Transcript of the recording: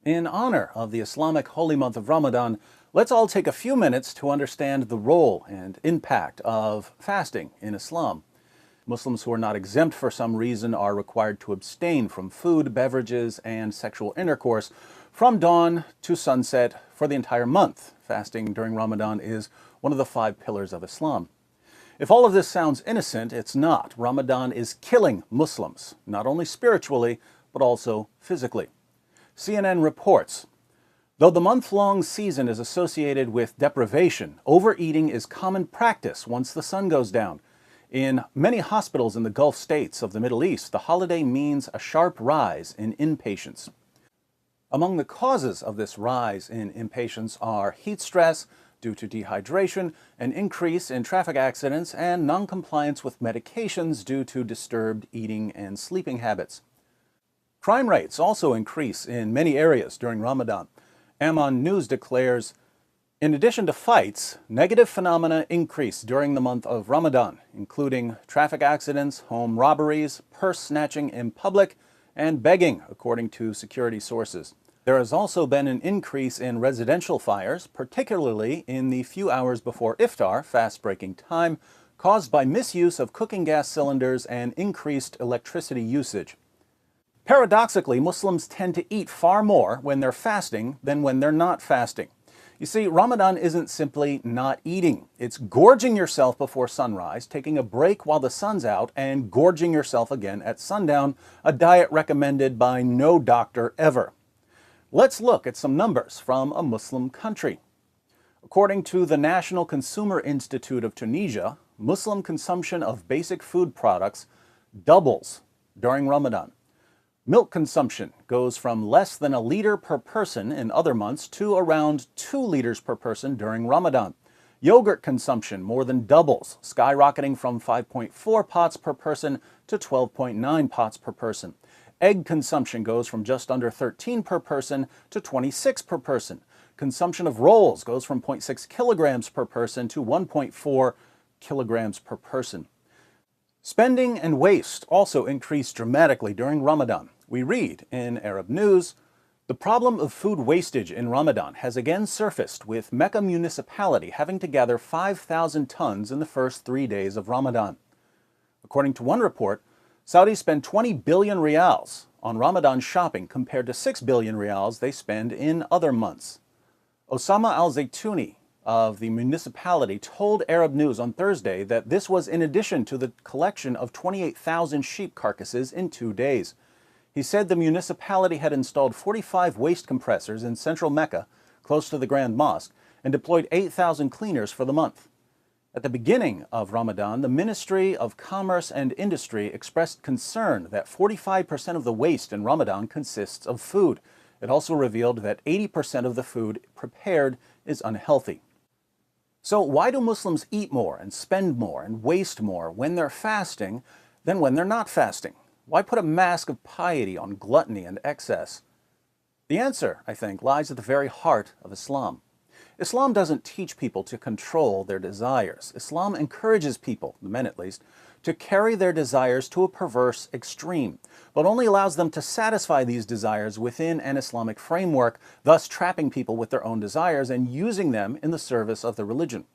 In honor of the Islamic holy month of Ramadan, let's all take a few minutes to understand the role and impact of fasting in Islam. Muslims who are not exempt for some reason are required to abstain from food, beverages, and sexual intercourse from dawn to sunset for the entire month. Fasting during Ramadan is one of the 5 pillars of Islam. If all of this sounds innocent, it's not. Ramadan is killing Muslims, not only spiritually, but also physically. CNN reports, though the month-long season is associated with deprivation, overeating is common practice once the sun goes down. In many hospitals in the Gulf states of the Middle East, the holiday means a sharp rise in inpatients. Among the causes of this rise in inpatients are heat stress due to dehydration, an increase in traffic accidents, and noncompliance with medications due to disturbed eating and sleeping habits. Crime rates also increase in many areas during Ramadan. Ammon News declares, in addition to fights, negative phenomena increase during the month of Ramadan, including traffic accidents, home robberies, purse snatching in public, and begging, according to security sources. There has also been an increase in residential fires, particularly in the few hours before iftar, fast-breaking time, caused by misuse of cooking gas cylinders and increased electricity usage. Paradoxically, Muslims tend to eat far more when they're fasting than when they're not fasting. You see, Ramadan isn't simply not eating. It's gorging yourself before sunrise, taking a break while the sun's out, and gorging yourself again at sundown, a diet recommended by no doctor ever. Let's look at some numbers from a Muslim country. According to the National Consumer Institute of Tunisia, Muslim consumption of basic food products doubles during Ramadan. Milk consumption goes from less than 1 liter per person in other months to around 2 liters per person during Ramadan. Yogurt consumption more than doubles, skyrocketing from 5.4 pots per person to 12.9 pots per person. Egg consumption goes from just under 13 per person to 26 per person. Consumption of rolls goes from 0.6 kilograms per person to 1.4 kilograms per person. Spending and waste also increase dramatically during Ramadan. We read in Arab News, the problem of food wastage in Ramadan has again surfaced, with Mecca municipality having to gather 5,000 tons in the first 3 days of Ramadan. According to one report, Saudis spend 20 billion rials on Ramadan shopping compared to 6 billion rials they spend in other months. Osama al-Zaytouni of the municipality told Arab News on Thursday that this was in addition to the collection of 28,000 sheep carcasses in 2 days. He said the municipality had installed 45 waste compressors in central Mecca, close to the Grand Mosque, and deployed 8,000 cleaners for the month. At the beginning of Ramadan, the Ministry of Commerce and Industry expressed concern that 45% of the waste in Ramadan consists of food. It also revealed that 80% of the food prepared is unhealthy. So why do Muslims eat more and spend more and waste more when they're fasting than when they're not fasting? Why put a mask of piety on gluttony and excess? The answer, I think, lies at the very heart of Islam. Islam doesn't teach people to control their desires. Islam encourages people, the men at least, to carry their desires to a perverse extreme, but only allows them to satisfy these desires within an Islamic framework, thus trapping people with their own desires and using them in the service of the religion.